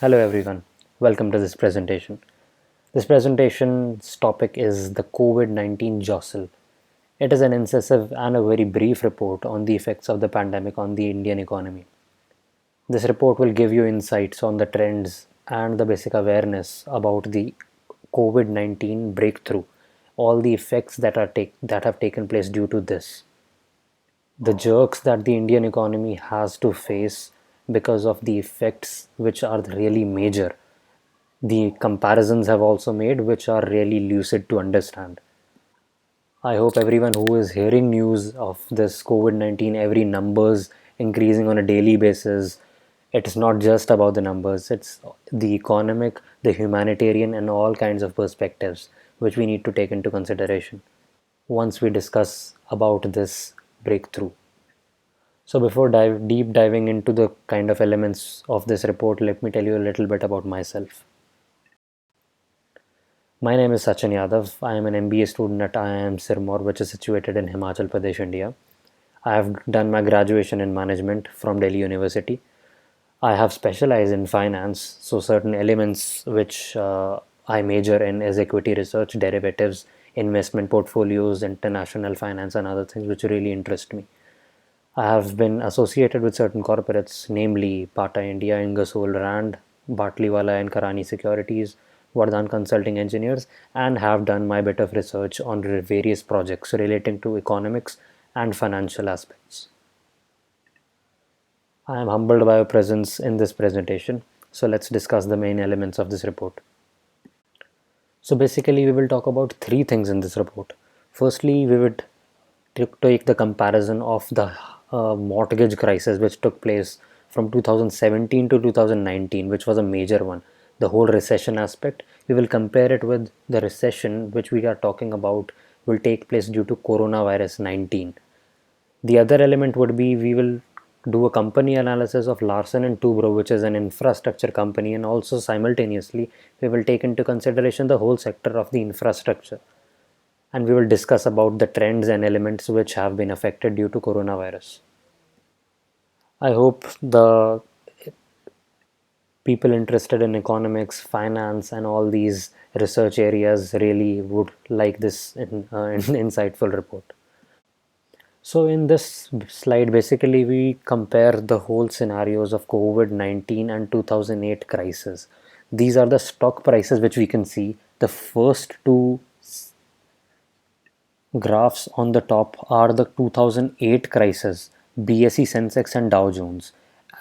Hello everyone, welcome to this presentation. This presentation's topic is the COVID-19 jostle. It is an incisive and a very brief report on the effects of the pandemic on the Indian economy. This report will give you insights on the trends and the basic awareness about the COVID-19 breakthrough, all the effects that have taken place due to this, the jerks that the Indian economy has to face because of the effects which are really major. The comparisons have also made which are really lucid to understand. I hope everyone who is hearing news of this COVID-19, every numbers increasing on a daily basis, it's not just about the numbers, it's the economic, the humanitarian, and all kinds of perspectives which we need to take into consideration once we discuss about this breakthrough. So before deep diving into the kind of elements of this report, let me tell you a little bit about myself. My name is Sachin Yadav. I am an MBA student at IIM Sirmaur, which is situated in Himachal Pradesh, India. I have done my graduation in management from Delhi University. I have specialized in finance, so certain elements which I major in is equity research, derivatives, investment portfolios, international finance, and other things which really interest me. I have been associated with certain corporates, namely Bata India, Ingersoll Rand, Batliwala and Karani Securities, Vardhan Consulting Engineers, and have done my bit of research on various projects relating to economics and financial aspects. I am humbled by your presence in this presentation, so let's discuss the main elements of this report. So basically, we will talk about three things in this report. Firstly, we would take the comparison of the mortgage crisis which took place from 2017 to 2019, which was a major one. The whole recession aspect, we will compare it with the recession which we are talking about will take place due to coronavirus 19. The other element would be we will do a company analysis of Larsen and Toubro, which is an infrastructure company, and also simultaneously we will take into consideration the whole sector of the infrastructure, and we will discuss about the trends and elements which have been affected due to coronavirus. I hope the people interested in economics, finance, and all these research areas really would like this insightful report. So in this slide, basically we compare the whole scenarios of COVID-19 and 2008 crisis. These are the stock prices which we can see. The first two graphs on the top are the 2008 crisis, BSE Sensex and Dow Jones,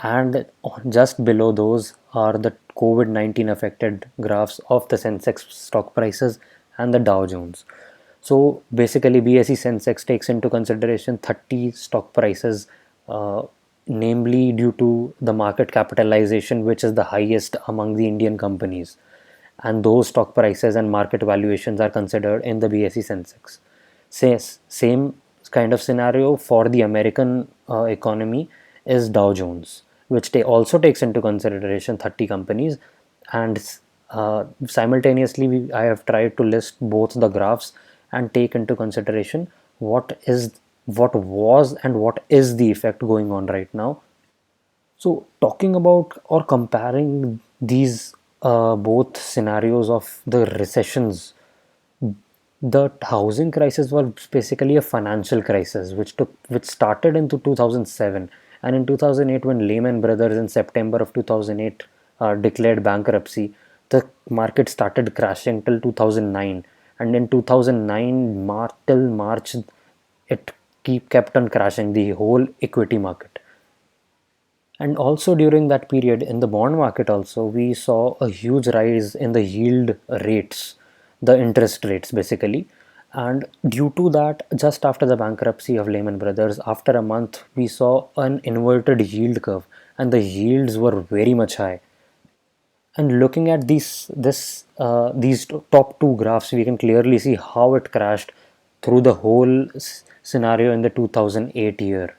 and just below those are the COVID-19 affected graphs of the Sensex stock prices and the Dow Jones. So basically BSE Sensex takes into consideration 30 stock prices, namely due to the market capitalization which is the highest among the Indian companies, and those stock prices and market valuations are considered in the BSE Sensex. Same kind of scenario for the American economy is Dow Jones, which also takes into consideration 30 companies, and simultaneously I have tried to list both the graphs and take into consideration what was and what is the effect going on right now. So talking about or comparing these both scenarios of the recessions, the housing crisis was basically a financial crisis which started into 2007, and in 2008 when Lehman Brothers in September of 2008 declared bankruptcy, the market started crashing till 2009, and in 2009 till March it kept on crashing the whole equity market. And also during that period in the bond market also we saw a huge rise in the yield rates, the interest rates basically. And due to that, just after the bankruptcy of Lehman Brothers, after a month we saw an inverted yield curve and the yields were very much high. And looking at these top two graphs, we can clearly see how it crashed through the whole scenario in the 2008 year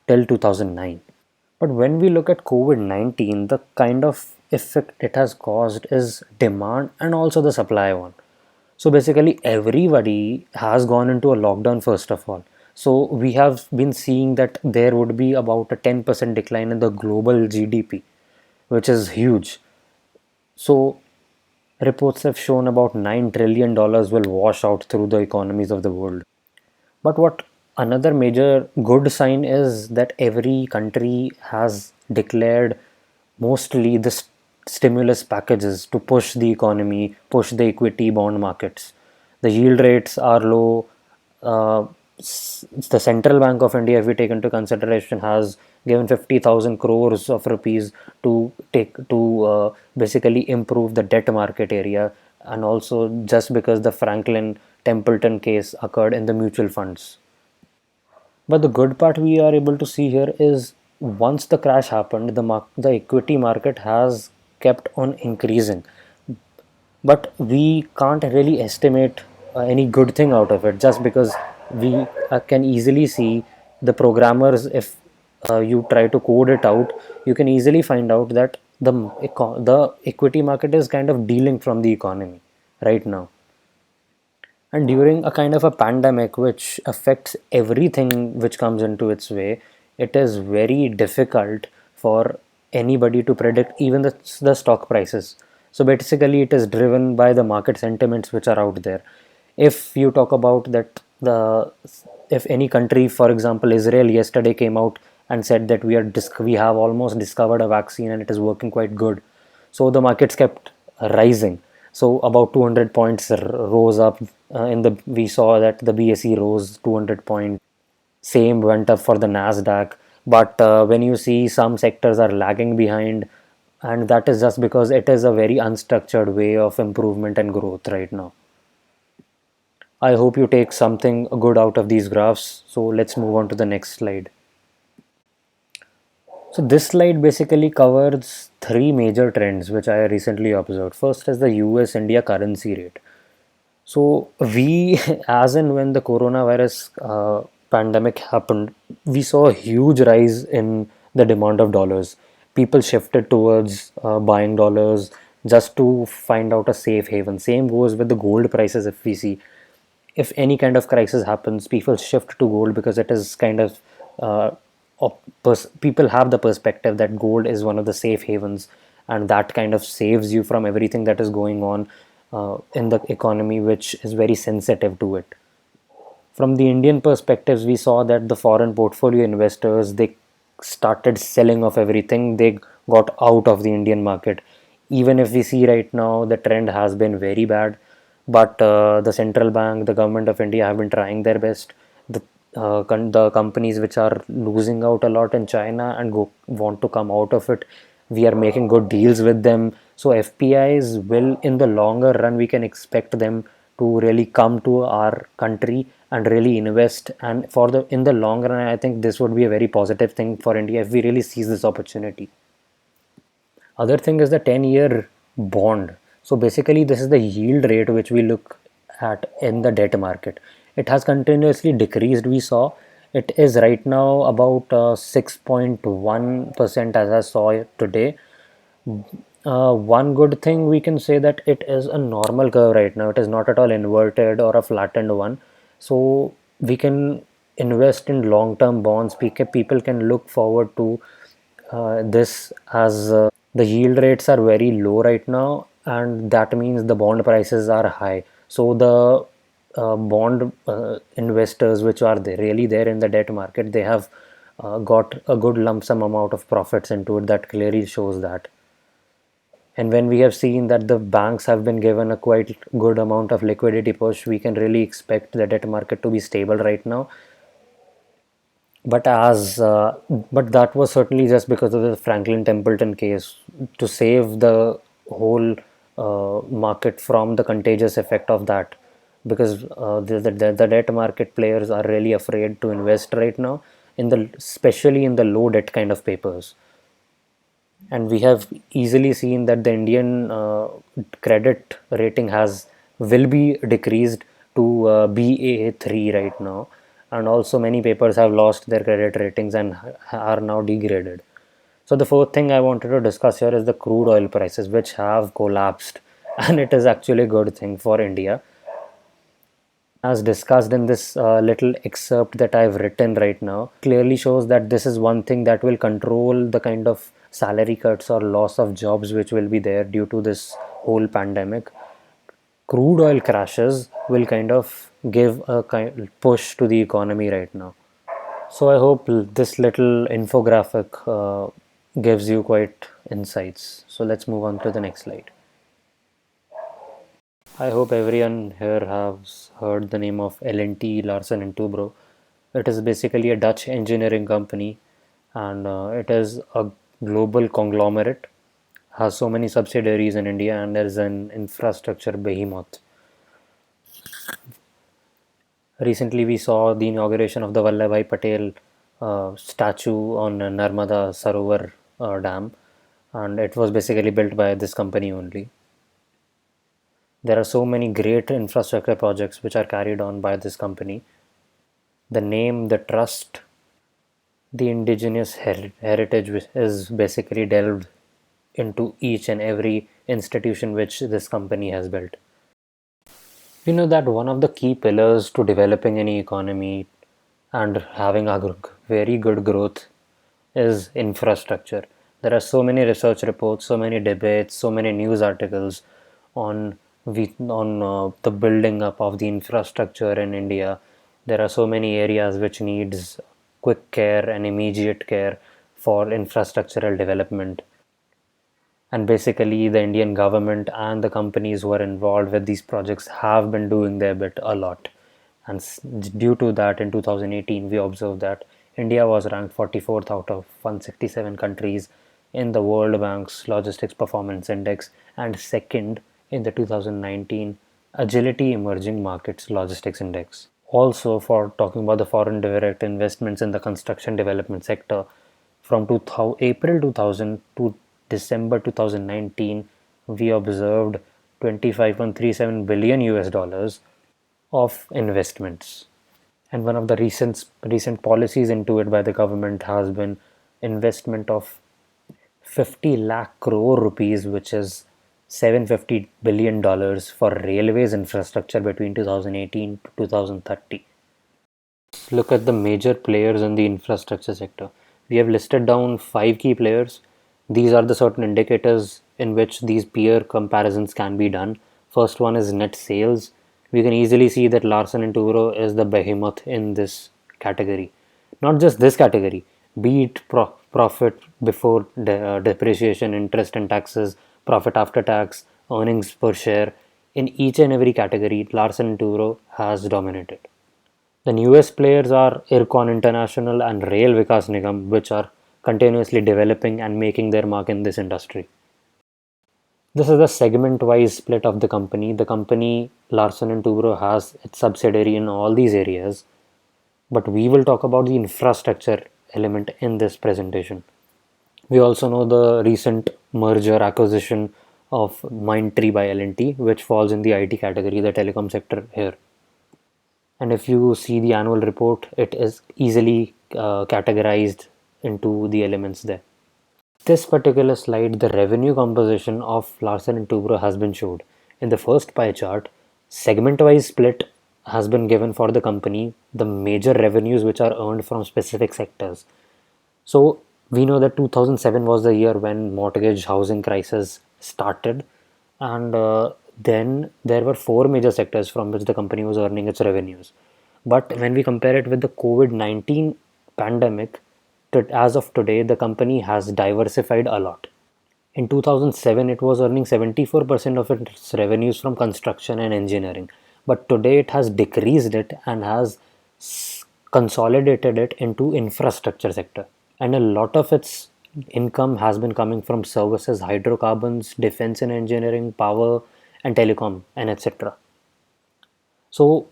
till 2009. But when we look at COVID-19, the kind of effect it has caused is demand and also the supply one. So basically, everybody has gone into a lockdown first of all. So we have been seeing that there would be about a 10% decline in the global GDP, which is huge. So reports have shown about $9 trillion will wash out through the economies of the world. But what another major good sign is that every country has declared mostly the stimulus packages to push the economy, push the equity bond markets. The yield rates are low. Uh, the Central Bank of India, if we take into consideration, has given 50,000 crores of rupees to basically improve the debt market area, and also just because the Franklin Templeton case occurred in the mutual funds. But the good part we are able to see here is once the crash happened, the equity market has kept on increasing. But we can't really estimate any good thing out of it just because we can easily see the programmers, if you try to code it out, you can easily find out that the equity market is kind of dealing from the economy right now. And during a kind of a pandemic which affects everything which comes into its way, it is very difficult for anybody to predict even the stock prices. So basically, it is driven by the market sentiments which are out there. If you talk about that, if any country, for example, Israel yesterday came out and said that we have almost discovered a vaccine and it is working quite good, so the markets kept rising. So about 200 points rose up. In the We saw that the BSE rose 200 points. Same went up for the Nasdaq. But when you see some sectors are lagging behind, and that is just because it is a very unstructured way of improvement and growth right now. I hope you take something good out of these graphs. So let's move on to the next slide. So this slide basically covers three major trends which I recently observed. First is the US India currency rate. So we, as and when the coronavirus pandemic happened, we saw a huge rise in the demand of dollars. People shifted towards buying dollars just to find out a safe haven. Same goes with the gold prices. If we see, if any kind of crisis happens, people shift to gold because it is kind of people have the perspective that gold is one of the safe havens, and that kind of saves you from everything that is going on in the economy, which is very sensitive to it. From the Indian perspectives, we saw that the foreign portfolio investors, they started selling off everything. They got out of the Indian market. Even if we see right now the trend has been very bad, but the central bank, the government of India have been trying their best. The companies which are losing out a lot in China and want to come out of it, we are making good deals with them. So FPIs will, in the longer run, we can expect them to really come to our country and really invest. And for the in the long run, I think this would be a very positive thing for India if we really seize this opportunity. Other thing is the 10-year bond. So basically, this is the yield rate which we look at in the debt market. It has continuously decreased. We saw it is right now about 6.1% as I saw it today. One good thing we can say that it is a normal curve right now. It is not at all inverted or a flattened one. So we can invest in long-term bonds. People can look forward to this as the yield rates are very low right now, and that means the bond prices are high. So the bond investors which are really there in the debt market, they have got a good lump sum amount of profits into it. That clearly shows that. And when we have seen that the banks have been given a quite good amount of liquidity push, we can really expect the debt market to be stable right now. But but that was certainly just because of the Franklin Templeton case, to save the whole market from the contagious effect of that, because the debt market players are really afraid to invest right now in the especially in the low debt kind of papers. And we have easily seen that the Indian credit rating has will be decreased to Baa3 right now, and also many papers have lost their credit ratings and are now degraded. So the fourth thing I wanted to discuss here is the crude oil prices, which have collapsed, and it is actually a good thing for India. As discussed in this little excerpt that I've written right now, clearly shows that this is one thing that will control the kind of salary cuts or loss of jobs which will be there due to this whole pandemic, crude oil crashes will kind of give a kind push to the economy right now. So I hope this little infographic gives you quite insights. So let's move on to the next slide. I hope everyone here has heard the name of L&T Larsen and Toubro. It is basically a Dutch engineering company, and it is a global conglomerate, has so many subsidiaries in India, and is an infrastructure behemoth. Recently, we saw the inauguration of the Vallabhbhai Patel statue on Narmada Sarovar Dam, and it was basically built by this company only. There are so many great infrastructure projects which are carried on by this company. The name, the trust, the indigenous heritage which is basically delved into each and every institution which this company has built. We know that one of the key pillars to developing any economy and having a very good growth is infrastructure. There are so many research reports, so many debates, so many news articles on the building up of the infrastructure in India. There are so many areas which needs quick care and immediate care for infrastructural development. And basically, the Indian government and the companies who are involved with these projects have been doing their bit a lot. And due to that, in 2018, we observed that India was ranked 44th out of 167 countries in the World Bank's Logistics Performance Index and second in the 2019 Agility Emerging Markets Logistics Index. Also, for talking about the foreign direct investments in the construction development sector, from April 2000 to December 2019, we observed 25.37 billion US dollars of investments. And one of the recent policies into it by the government has been investment of 50 lakh crore rupees, which is $750 billion for railways infrastructure between 2018 to 2030. Look at the major players in the infrastructure sector. We have listed down five key players. These are the certain indicators in which these peer comparisons can be done. First one is net sales. We can easily see that Larsen and Toubro is the behemoth in this category. Not just this category, be it profit before depreciation, interest and taxes, profit after tax, earnings per share. In each and every category, Larsen and Toubro has dominated. The newest players are Ircon International and Rail Vikas Nigam, which are continuously developing and making their mark in this industry. This is the segment-wise split of the company. The company Larsen and Toubro has its subsidiary in all these areas, but we will talk about the infrastructure element in this presentation. We also know the recent merger acquisition of Mindtree by L&T, which falls in the IT category, the telecom sector here. And if you see the annual report, it is easily categorized into the elements there. This particular slide, the revenue composition of Larsen and Toubro has been showed. In the first pie chart, segment-wise split has been given for the company, the major revenues which are earned from specific sectors. So we know that 2007 was the year when mortgage housing crisis started, and then there were four major sectors from which the company was earning its revenues. But when we compare it with the COVID-19 pandemic, as of today, the company has diversified a lot. In 2007, it was earning 74% of its revenues from construction and engineering. But today, it has decreased it and has consolidated it into infrastructure sector. And a lot of its income has been coming from services, hydrocarbons, defense and engineering, power, and telecom, and etc. So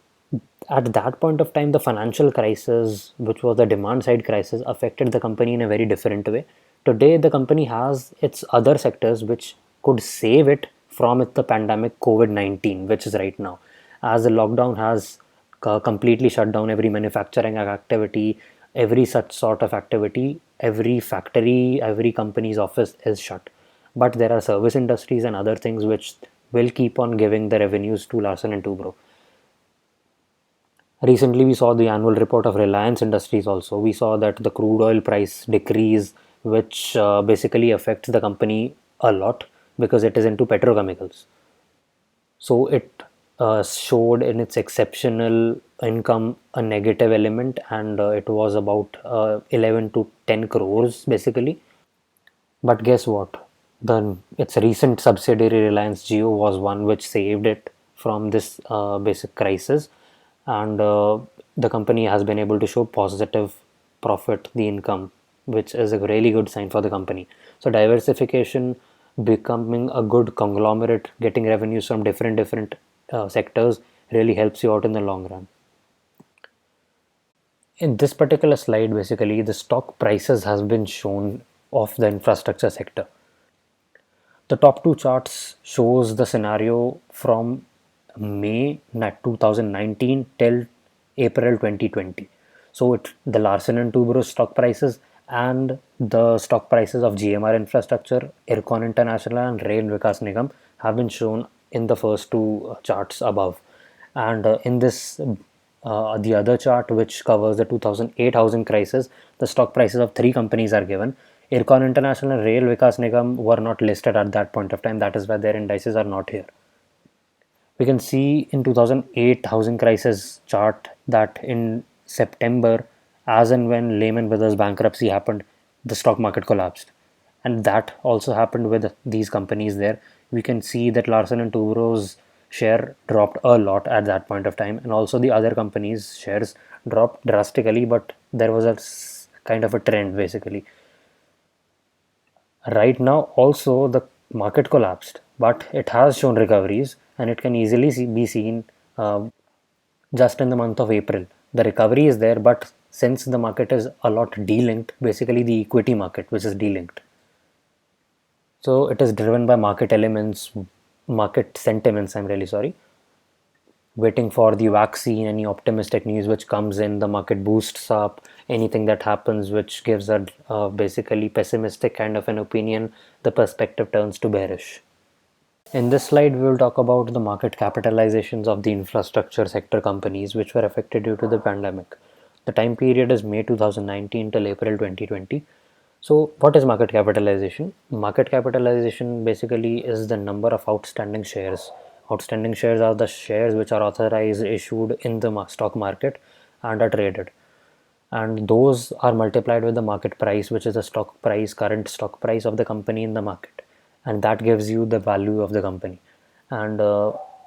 at that point of time, the financial crisis, which was the demand side crisis, affected the company in a very different way. Today, the company has its other sectors which could save it from the pandemic COVID-19, which is right now. As the lockdown has completely shut down every manufacturing activity, every such sort of activity, every factory, every company's office is shut. But there are service industries and other things which will keep on giving the revenues to Larsen and Toubro. Recently, we saw the annual report of Reliance Industries also. We saw that the crude oil price decrease which basically affects the company a lot because it is into petrochemicals. So it showed in its exceptional income a negative element, and it was about 11 to 10 crores basically. But guess what? Its recent subsidiary Reliance Jio was one which saved it from this basic crisis, and the company has been able to show positive profit, the income, which is a really good sign for the company. So diversification, becoming a good conglomerate, getting revenues from different sectors really helps you out in the long run. In this particular slide, basically the stock prices has been shown of the infrastructure sector. The top two charts shows the scenario from May 2019 till April 2020. So the Larsen and Toubro stock prices and the stock prices of GMR Infrastructure, Ircon International and Rail Vikas Nigam have been shown in the first two charts above. And in this the other chart, which covers the 2008 housing crisis, the stock prices of three companies are given. Ircon International and Rail Vikas Nigam were not listed at that point of time. That is why their indices are not here. We can see in 2008 housing crisis chart that in September, as and when Lehman Brothers bankruptcy happened, the stock market collapsed, and that also happened with these companies there. We can see that Larsen and Toubro's share dropped a lot at that point of time, and also the other companies shares dropped drastically, but there was a kind of a trend basically. Right now also the market collapsed, but it has shown recoveries, and it can easily be seen just in the month of April. The recovery is there, but since the market is a lot delinked, basically the equity market which is delinked, so it is driven by market elements, market sentiments, I'm really sorry, waiting for the vaccine, any optimistic news which comes in, the market boosts up. Anything that happens which gives a basically pessimistic kind of an opinion, the perspective turns to bearish. In this slide, we will talk about the market capitalizations of the infrastructure sector companies which were affected due to the pandemic. The time period is May 2019 till April 2020. So, what is market capitalization? Market capitalization basically is the number of outstanding shares. Outstanding shares are the shares which are authorized, issued in the stock market and are traded. And those are multiplied with the market price, which is the stock price, current stock price of the company in the market. And that gives you the value of the company. And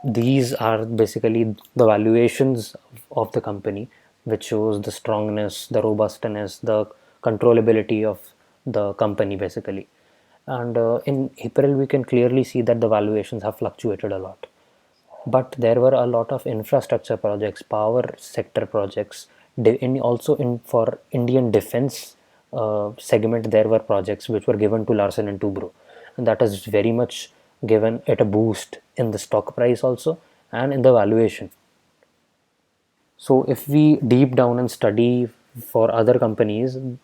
these are basically the valuations of the company, which shows the strongness, the robustness, the controllability of the company basically. And in April, we can clearly see that the valuations have fluctuated a lot. But there were a lot of infrastructure projects, power sector projects, also in for Indian defense segment. There were projects which were given to Larsen and Toubro, and that has very much given it a boost in the stock price also and in the valuation. So if we deep down and study for other companies in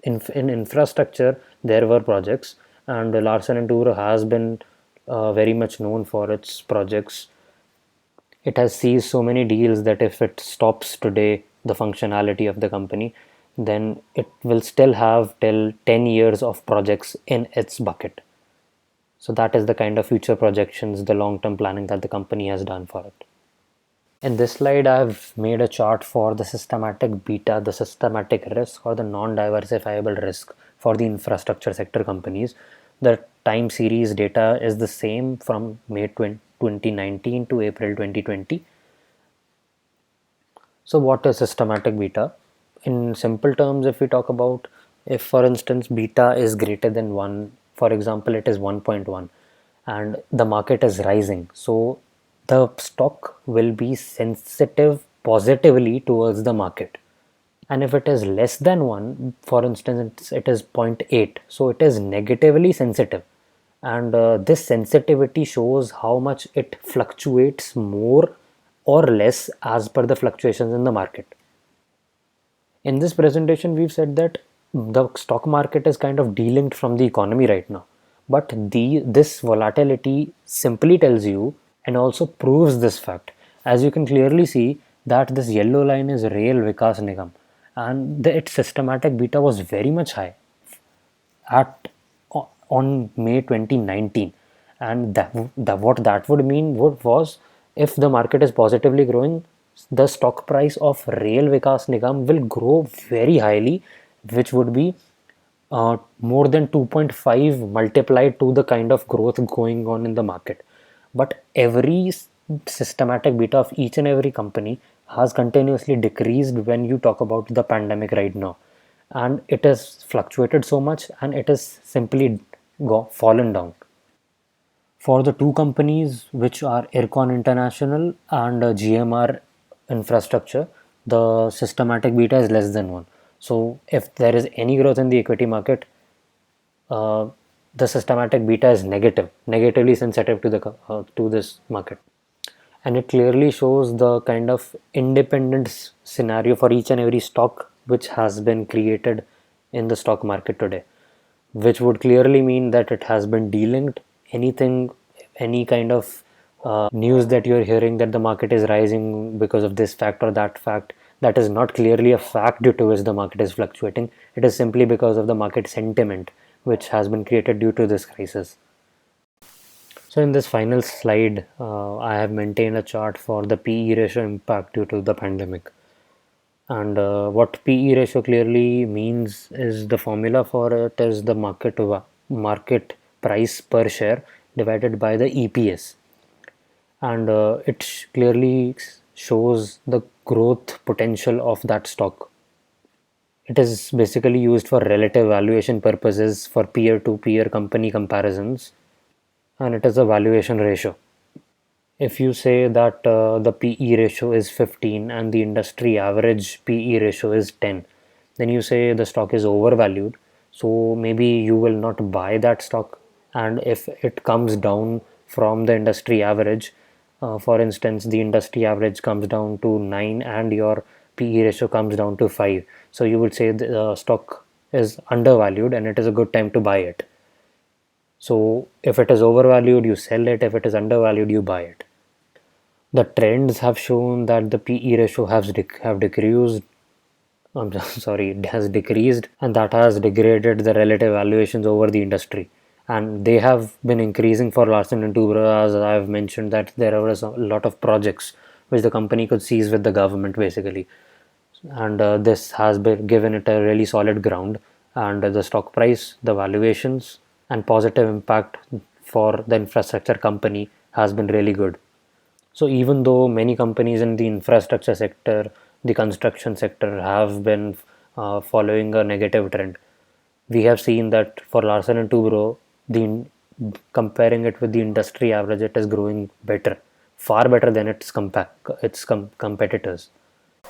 infrastructure, there were projects, and Larsen and Toubro has been very much known for its projects. It has seized so many deals that if it stops today the functionality of the company, then it will still have till 10 years of projects in its bucket. So that is the kind of future projections, the long-term planning that the company has done for it. In this slide, I've made a chart for the systematic beta, the systematic risk or the non-diversifiable risk for the infrastructure sector companies. The time series data is the same from May 2019 to April 2020. So what is systematic beta? In simple terms, if we talk about, if for instance beta is greater than 1, for example it is 1.1 and the market is rising, so the stock will be sensitive positively towards the market. And if it is less than 1, for instance it is 0.8, so it is negatively sensitive. And this sensitivity shows how much it fluctuates more or less as per the fluctuations in the market. In this presentation, we've said that the stock market is kind of delinked from the economy right now. But this volatility simply tells you and also proves this fact. As you can clearly see that this yellow line is Rail Vikas Nigam, and its systematic beta was very much high. at on May 2019, and what that would mean was, if the market is positively growing, the stock price of Rail Vikas Nigam will grow very highly, which would be more than 2.5 multiplied to the kind of growth going on in the market. But every systematic beta of each and every company has continuously decreased when you talk about the pandemic right now, and it has fluctuated so much, and it has simply fallen down. For the two companies, which are Ircon International and GMR Infrastructure, the systematic beta is less than 1. So if there is any growth in the equity market, uh, the systematic beta is negatively sensitive to to this market. And it clearly shows the kind of independent scenario for each and every stock which has been created in the stock market today, which would clearly mean that it has been delinked. Anything, any kind of news that you're hearing that the market is rising because of this fact or that fact, that is not clearly a fact due to which the market is fluctuating. It is simply because of the market sentiment which has been created due to this crisis. So in this final slide, I have maintained a chart for the PE ratio impact due to the pandemic. And what PE ratio clearly means is, the formula for it is the market price per share divided by the EPS. And it clearly shows the growth potential of that stock. It is basically used for relative valuation purposes for peer-to-peer company comparisons, and it is a valuation ratio. If you say that the PE ratio is 15 and the industry average PE ratio is 10, then you say the stock is overvalued. So maybe you will not buy that stock. And if it comes down from the industry average, for instance, the industry average comes down to 9 and your PE ratio comes down to 5. So you would say the stock is undervalued and it is a good time to buy it. So if it is overvalued, you sell it. If it is undervalued, you buy it. The trends have shown that the PE ratio have decreased. I'm sorry, it has decreased, and that has degraded the relative valuations over the industry. And they have been increasing for Larsen and Toubro, as I've mentioned that there was a lot of projects which the company could seize with the government basically, and this has been given it a really solid ground. And the stock price, the valuations, and positive impact for the infrastructure company has been really good. So even though many companies in the infrastructure sector, the construction sector have been following a negative trend, we have seen that for Larsen and Toubro, comparing it with the industry average, it is growing better, far better than its competitors.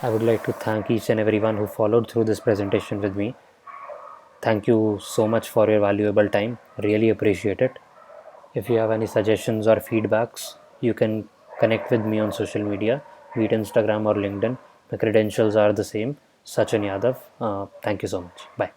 I would like to thank each and everyone who followed through this presentation with me. Thank you so much for your valuable time. Really appreciate it. If you have any suggestions or feedbacks, you can connect with me on social media, be it Instagram or LinkedIn. My credentials are the same, Sachin Yadav. Thank you so much. Bye.